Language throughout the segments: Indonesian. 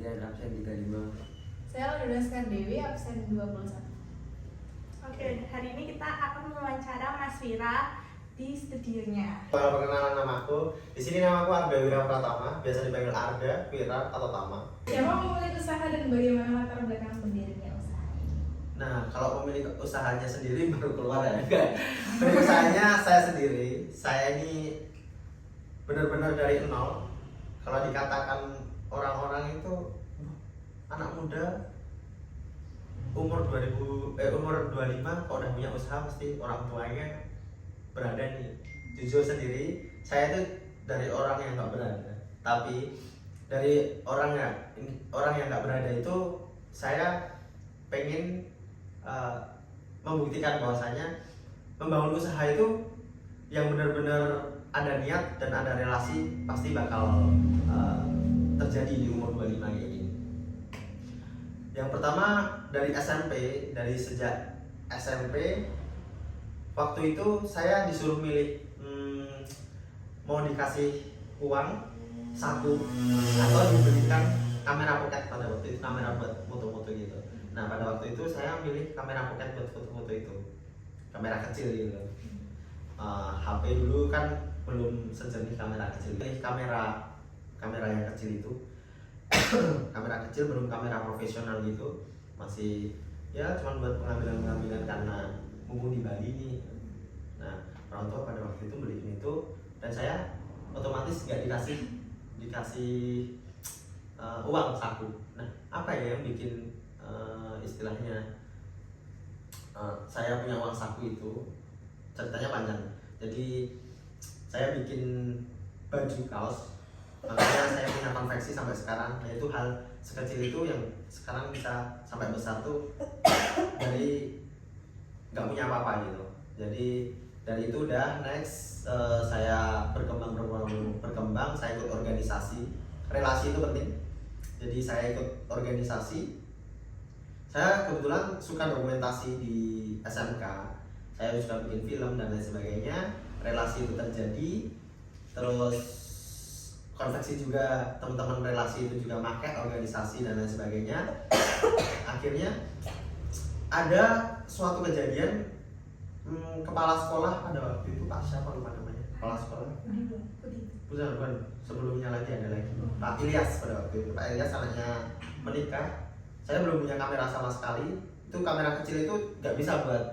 Adrian, absen 35. Saya Laudaskar Dewi, absen 21. Oke, hari ini kita akan mewawancara Mas Wira di studionya. Perkenalan nama aku, di sini nama aku Arga Wira Pratama, biasa dipanggil Arga, Wira, atau Tama. Siapa memiliki usaha dan bagaimana latar belakang berdirinya usaha ini? Nah, kalau pemilik usahanya sendiri baru keluar ya, enggak. Pemilik usahanya saya sendiri. Saya ini benar-benar dari nol. Kalau dikatakan orang-orang itu anak muda umur 25 kalau udah punya usaha pasti orang tuanya berada nih. Jujur sendiri, saya itu dari orang yang nggak berada. Tapi dari orang yang nggak berada itu saya pengen membuktikan bahwasanya membangun usaha itu yang benar-benar ada niat dan ada relasi pasti bakal terjadi di umur 25 ini. Yang pertama dari SMP, dari sejak SMP waktu itu saya disuruh milih mau dikasih uang saku atau diberikan kamera pocket. Pada waktu itu kamera buat foto-foto gitu. Nah pada waktu itu saya milih kamera pocket buat foto-foto itu, kamera kecil gitu. HP dulu kan belum sejenis kamera kecil, pilih kamera yang kecil itu. Kamera kecil, belum kamera profesional gitu, masih ya cuma buat pengambilan karena mumpung di Bali nih. Nah orang tua pada waktu itu beliin itu dan saya otomatis nggak dikasih uang saku. Nah apa ya yang bikin istilahnya saya punya uang saku itu, ceritanya panjang. Jadi saya bikin baju kaos, makanya saya punya konveksi sampai sekarang. Yaitu hal sekecil itu yang sekarang bisa sampai besar tuh dari nggak punya apa-apa gitu. Jadi dari itu udah next saya berkembang, saya ikut organisasi. Relasi itu penting. Jadi saya ikut organisasi. Saya kebetulan suka dokumentasi di SMK. Saya suka bikin film dan lain sebagainya. Relasi itu terjadi. Terus konveksi juga, teman-teman relasi itu juga pakai organisasi dan lain sebagainya. Akhirnya ada suatu kejadian, kepala sekolah pada waktu itu Pak siapa lupa namanya, kepala sekolah bukan, sebelumnya lagi ada lagi Pak Ilyas. Pada waktu itu Pak Ilyas anaknya menikah. Saya belum punya kamera sama sekali. Itu kamera kecil itu nggak bisa buat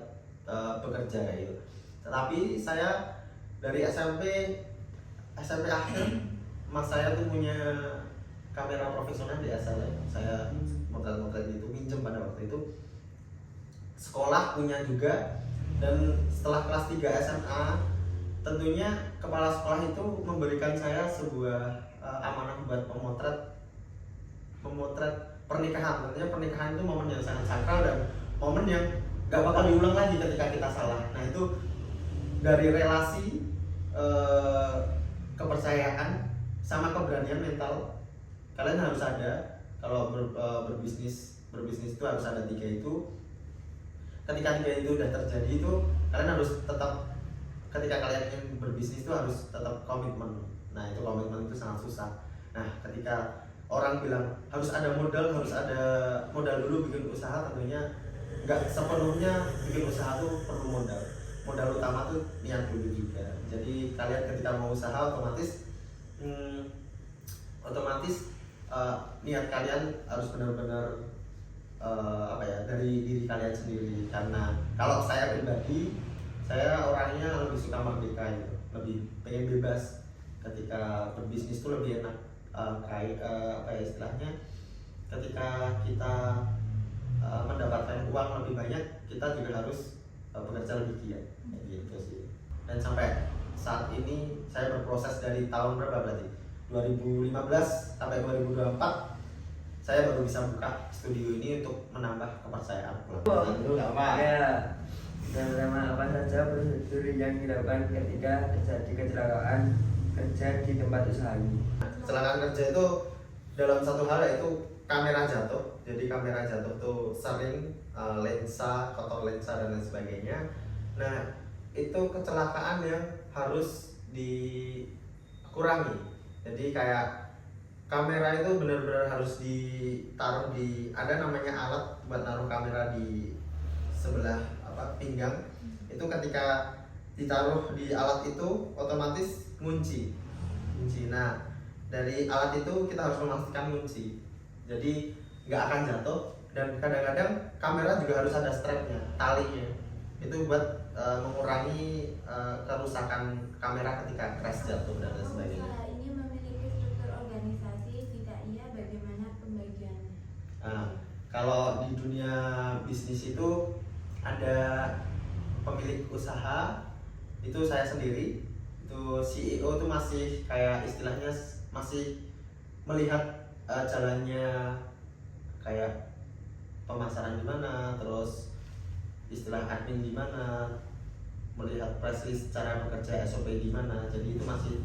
bekerja gitu. Tetapi saya dari SMP akhir, mas saya tuh punya kamera profesional di SLM. Saya motret itu minjem pada waktu itu. Sekolah punya juga. Dan setelah kelas 3 SMA, tentunya kepala sekolah itu memberikan saya sebuah amanah buat memotret pernikahan. Tentunya pernikahan itu momen yang sangat sakral dan momen yang gak bakal diulang lagi ketika kita salah. Nah itu dari relasi, kepercayaan, sama keberanian mental. Kalian harus ada. Kalau berbisnis itu harus ada 3 itu. Ketika 3 itu udah terjadi itu, kalian harus tetap, ketika kalian ingin berbisnis itu harus tetap komitmen. Nah itu komitmen itu sangat susah. Nah ketika orang bilang harus ada modal dulu bikin usaha, tentunya nggak sepenuhnya bikin usaha tuh perlu modal. Modal utama tuh niat dulu juga. Jadi kalian ketika mau usaha otomatis niat kalian harus benar-benar dari diri kalian sendiri. Karena kalau saya pribadi, saya orangnya lebih suka merdeka gitu, lebih pengen bebas. Ketika berbisnis tuh lebih enak, istilahnya ketika kita mendapatkan uang lebih banyak, kita juga harus bekerja lebih giat gitu sih. Dan sampai saat ini saya berproses dari tahun berapa berarti? 2015 sampai 2024 saya baru bisa buka studio ini untuk menambah kepercayaan pulang. Ya, pertama apa saja prosedur yang dilakukan ketika terjadi kecelakaan kerja di tempat usaha ini? Kecelakaan kerja itu dalam satu hal yaitu kamera jatuh. Jadi kamera jatuh tuh sering lensa, kotor lensa dan lain sebagainya. Nah itu kecelakaan yang harus dikurangi. Jadi kayak kamera itu benar-benar harus ditaruh di, ada namanya alat buat naruh kamera di sebelah pinggang. Itu ketika ditaruh di alat itu otomatis ngunci. Nah, dari alat itu kita harus memastikan ngunci. Jadi nggak akan jatuh, dan kadang-kadang kamera juga harus ada strapnya, talinya. Itu buat mengurangi kerusakan kamera ketika crash jatuh dan lain sebagainya. Usaha ini memiliki struktur organisasi, jika iya bagaimana pembagiannya? Kalau di dunia bisnis itu ada pemilik usaha, itu saya sendiri, itu CEO itu masih kayak istilahnya masih melihat jalannya kayak pemasaran di mana, terus istilah admin di mana, melihat press list cara bekerja SOP di mana. Jadi itu masih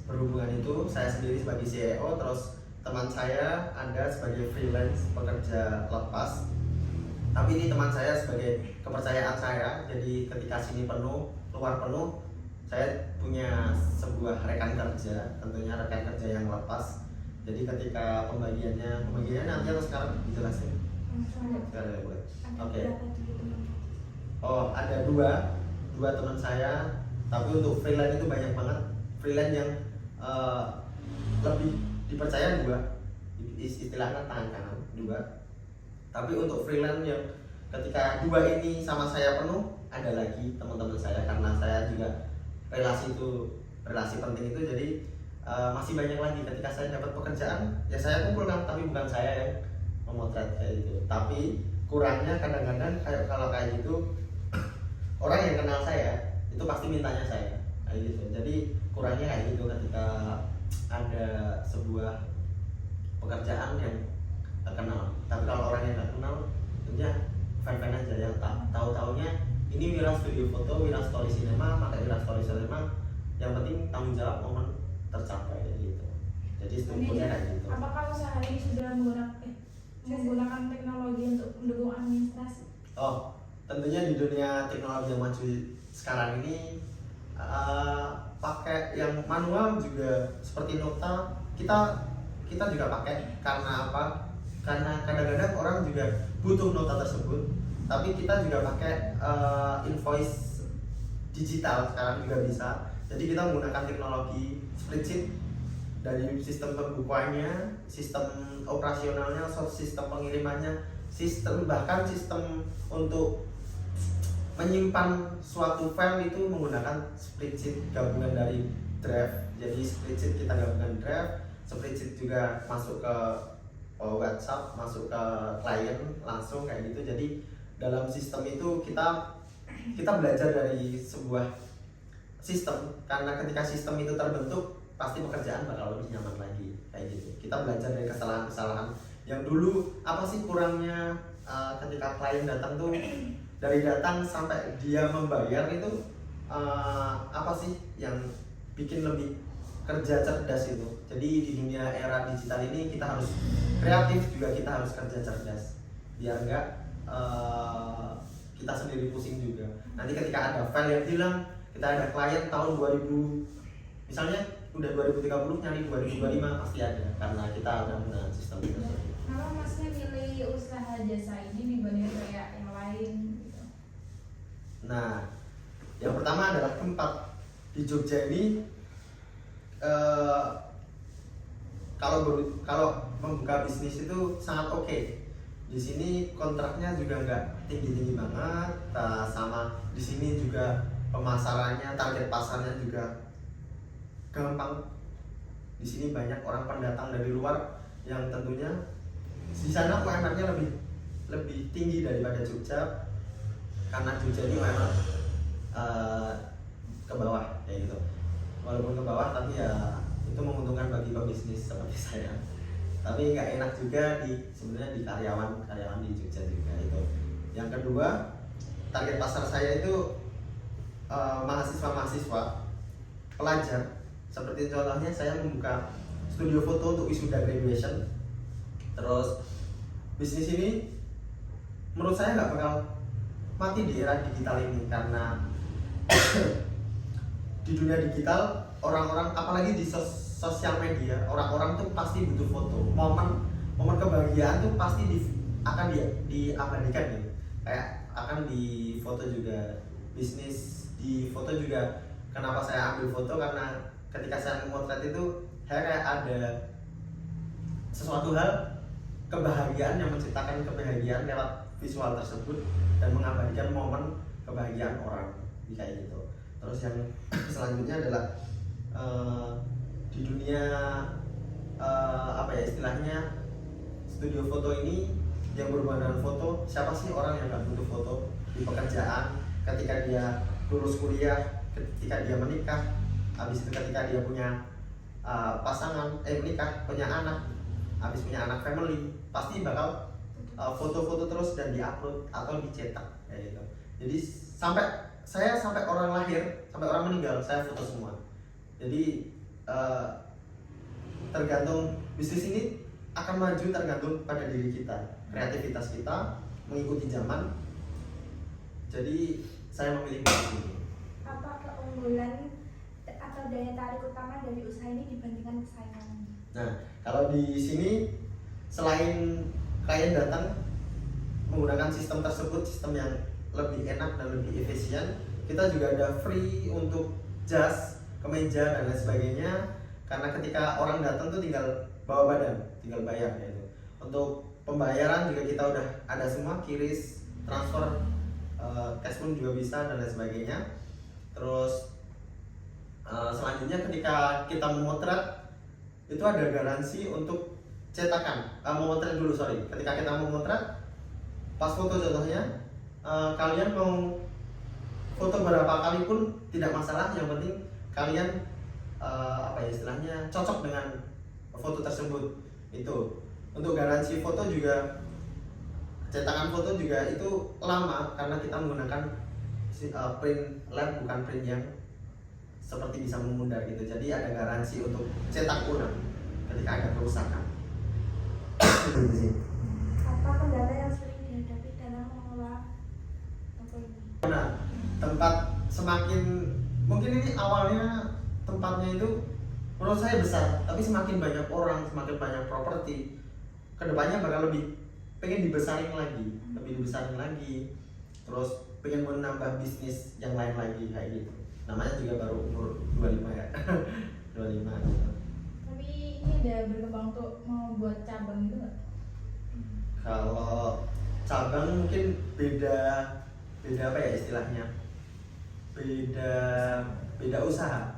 berhubungan. Itu saya sendiri sebagai CEO, terus teman saya ada sebagai freelance pekerja lepas. Tapi ini teman saya sebagai kepercayaan saya. Jadi ketika sini penuh, keluar penuh, saya punya sebuah rekan kerja, tentunya rekan kerja yang lepas. Jadi ketika pembagiannya nanti atau sekarang dijelasin? Sekarang ya boleh. Oke. Oh, ada dua teman saya, tapi untuk freelance itu banyak banget. Freelance yang lebih dipercaya dua, istilahnya tangan kanan dua. Tapi untuk freelance yang ketika dua ini sama saya penuh, ada lagi teman-teman saya, karena saya juga relasi penting itu. Jadi masih banyak lagi. Ketika saya dapat pekerjaan, ya saya kumpulkan, tapi bukan saya yang memotret kayak gitu. Tapi kurangnya kadang-kadang kalau kayak gitu, orang yang kenal saya itu pasti mintanya saya kayak gitu. Jadi kurangnya kayak gitu ketika ada sebuah pekerjaan yang kenal. Tapi kalau orang yang nggak kenal, tentunya fan-fan aja yang tahu-taunya ini Wira Studio Foto, Wira Story Cinema, pakai Wira Story Cinema. Yang penting tanggung jawab momen tercapai gitu. Jadi strukturnya kayak gitu. Apakah usaha ini sudah menggunakan teknologi untuk mendukung administrasi? Oh, tentunya di dunia teknologi yang maju sekarang ini pakai yang manual juga seperti nota kita juga pakai. Karena apa? Karena kadang-kadang orang juga butuh nota tersebut, tapi kita juga pakai invoice digital sekarang juga bisa. Jadi kita menggunakan teknologi spreadsheet, dari sistem pembukuannya, sistem operasionalnya, sistem pengirimannya, bahkan sistem untuk menyimpan suatu file itu menggunakan spreadsheet gabungan dari Drive. Jadi spreadsheet kita gabungan Drive, spreadsheet juga masuk ke WhatsApp, masuk ke klien langsung kayak gitu. Jadi dalam sistem itu kita belajar dari sebuah sistem, karena ketika sistem itu terbentuk pasti pekerjaan bakal lebih nyaman lagi kayak gitu. Kita belajar dari kesalahan-kesalahan yang dulu. Apa sih kurangnya ketika klien datang tuh, dari datang sampai dia membayar itu apa sih yang bikin lebih kerja cerdas itu. Jadi di dunia era digital ini kita harus kreatif juga, kita harus kerja cerdas biar enggak kita sendiri pusing juga. Nanti ketika ada file yang hilang, kita ada klien tahun 2000 misalnya udah 2030 nyari 2025 pasti ada, karena kita ada menggunakan sistem itu. Kenapa masnya milih usaha jasa ini dibanding kayak yang lain gitu? Nah, yang pertama adalah tempat. Di Jogja ini kalau membuka bisnis itu sangat oke. Di sini kontraknya juga nggak tinggi banget, sama di sini juga pemasarannya, target pasarnya juga gampang. Di sini banyak orang pendatang dari luar yang tentunya di sana UMR-nya lebih tinggi daripada Jogja, karena Jogja ini UMR ke bawah kayak gitu. Walaupun ke bawah tapi ya itu menguntungkan bagi pebisnis seperti saya. Tapi nggak enak juga sebenarnya di karyawan di Jogja juga itu. Yang kedua, target pasar saya itu mahasiswa pelajar. Seperti contohnya saya membuka studio foto untuk wisuda graduation. Terus bisnis ini menurut saya nggak bakal mati di era digital ini, karena di dunia digital orang-orang apalagi di sosial media, orang-orang tuh pasti butuh foto. Momen kebahagiaan tuh pasti akan diabadikan gitu. Kayak akan di foto juga, bisnis di foto juga. Kenapa saya ambil foto? Karena ketika saya memotret itu saya kayak ada sesuatu hal kebahagiaan yang menciptakan kebahagiaan lewat visual tersebut dan mengabadikan momen kebahagiaan orang kayak gitu. Terus yang selanjutnya adalah di dunia apa ya istilahnya, studio foto ini yang berhubungan dengan foto. Siapa sih orang yang nggak butuh foto di pekerjaan, ketika dia lulus kuliah, ketika dia menikah, habis itu ketika dia punya pasangan, menikah, punya anak, habis punya anak family, pasti bakal foto-foto terus dan diupload atau dicetak kayak gitu. Jadi sampai orang lahir, sampai orang meninggal, saya foto semua. Jadi tergantung, bisnis ini akan maju tergantung pada diri kita, kreativitas kita mengikuti zaman. Jadi saya memilih bisnis ini. Apa keunggulan atau daya tarik utama dari usaha ini dibandingkan pesaingan? Nah, kalau di sini selain klien datang menggunakan sistem tersebut, sistem yang lebih enak dan lebih efisien, kita juga ada free untuk jas, kemeja dan lain sebagainya. Karena ketika orang datang tuh tinggal bawa badan, tinggal bayar gitu. Untuk pembayaran juga kita udah ada semua, QRIS, transfer, cash pun juga bisa dan lain sebagainya. Terus selanjutnya ketika kita memotret itu ada garansi untuk cetakan. Ketika kita memotret, pas foto contohnya, kalian mau foto berapa kali pun tidak masalah, yang penting kalian apa ya istilahnya cocok dengan foto tersebut. Itu untuk garansi foto juga, cetakan foto juga itu lama karena kita menggunakan print lab, bukan print yang seperti bisa memudar gitu. Jadi ada garansi untuk cetak ulang ketika ada kerusakan. Apa kendala yang sering dihadapi dalam mengelola toko ini? Nah, tempat semakin, mungkin ini awalnya tempatnya itu menurut saya besar, tapi semakin banyak orang, semakin banyak properti, kedepannya bakal lebih pengen dibesarin lagi, terus pengen menambah bisnis yang lain lagi kayak gitu. Namanya juga baru umur 25 ya. 25 gitu. Tapi ini ada berkembang untuk mau buat cabang gitu nggak? Kalau cabang mungkin beda apa ya istilahnya, beda usaha.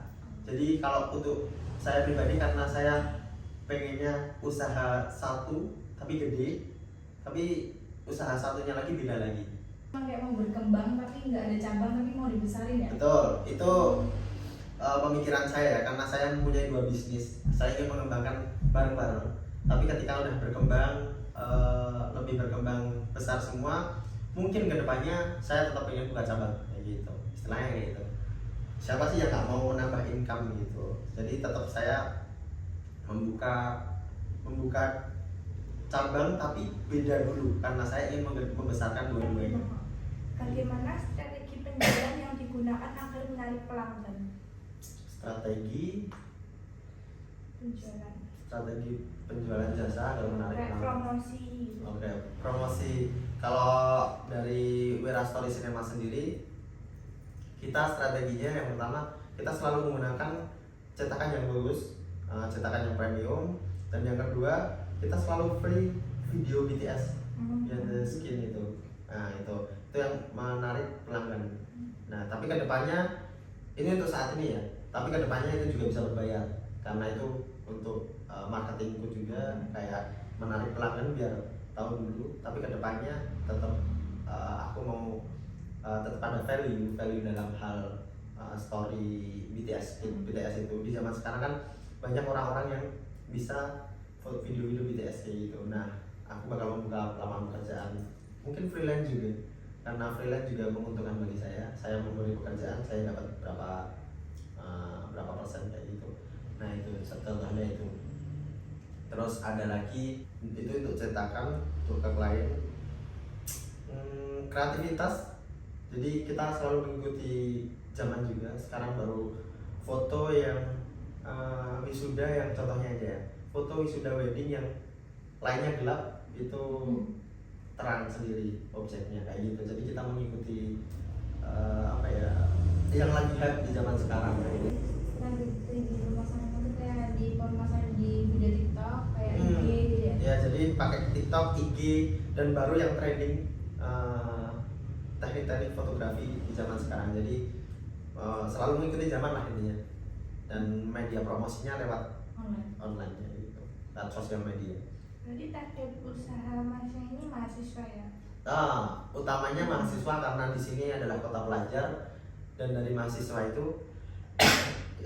Jadi kalau untuk saya pribadi, karena saya pengennya usaha satu tapi gede, tapi usaha satunya lagi beda lagi. Emang kayak mau berkembang tapi nggak ada cabang tapi mau dibesarin ya? Betul, itu pemikiran saya, karena saya mempunyai 2 bisnis. Saya ingin mengembangkan bareng-bareng. Tapi ketika udah berkembang, lebih berkembang besar semua, mungkin kedepannya saya tetap ingin buka cabang kayak gitu, istilahnya kayak gitu. Siapa sih yang nggak mau nambah income gitu? Jadi tetap saya membuka cabang tapi beda dulu, karena saya ingin membesarkan dua-duanya. Bagaimana strategi penjualan yang digunakan agar menarik pelanggan? Strategi penjualan jasa agar menarik Kayak pelanggan. promosi gitu. Oke, promosi. Kalau dari Wira Story Cinema sendiri, kita strateginya yang pertama, kita selalu menggunakan cetakan yang bagus, cetakan yang premium, dan yang kedua kita selalu free video BTS, behind the skin itu. Nah itu yang menarik pelanggan. Nah tapi kedepannya, ini untuk saat ini ya, tapi kedepannya itu juga bisa berbayar, karena itu untuk marketingku juga, kayak menarik pelanggan biar tahu dulu. Tapi kedepannya tetap aku mau tetap ada value dalam hal story BTS itu. Di zaman sekarang kan banyak orang-orang yang bisa video-video BTS kayak gitu. Nah aku bakal membuka lapangan pekerjaan, mungkin freelance juga, karena freelance juga menguntungkan bagi saya. Saya memberi pekerjaan, saya dapat berapa persen kayak gitu. Nah itu contohnya itu. Terus ada lagi itu untuk cetakan, untuk ke klien. Kreativitas, jadi kita selalu mengikuti zaman juga. Sekarang baru foto yang wisuda yang contohnya aja ya, foto wisuda wedding yang lainnya gelap itu terang sendiri objeknya kayak gitu. Jadi kita mengikuti apa ya yang lagi hype di zaman sekarang kayak gitu. Strategi pemasaran itu kayak di pemasaran di video TikTok kayak IG gitu ya. Ya jadi pakai TikTok, IG, dan baru yang trending teknik-teknik fotografi di zaman sekarang. Jadi selalu mengikuti zaman lah intinya. Dan media promosinya lewat online ya gitu, lewat sosial media. Berarti target usaha masnya ini mahasiswa ya? Utamanya mahasiswa karena di sini adalah kota pelajar, dan dari mahasiswa itu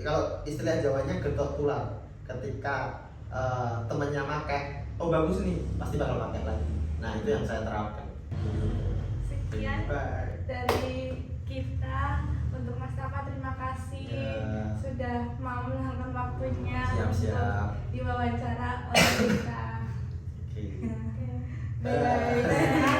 kalau istilah Jawanya getok tular. Ketika temannya pakai, oh bagus nih, pasti bakal pakai lagi. Nah itu yang saya terapkan. Sekian Bye. dari kita untuk Mas Tapa, terima kasih Ya. sudah mau meluangkan waktunya Siap-siap. untuk diwawancara oleh kita. Oke. Bye.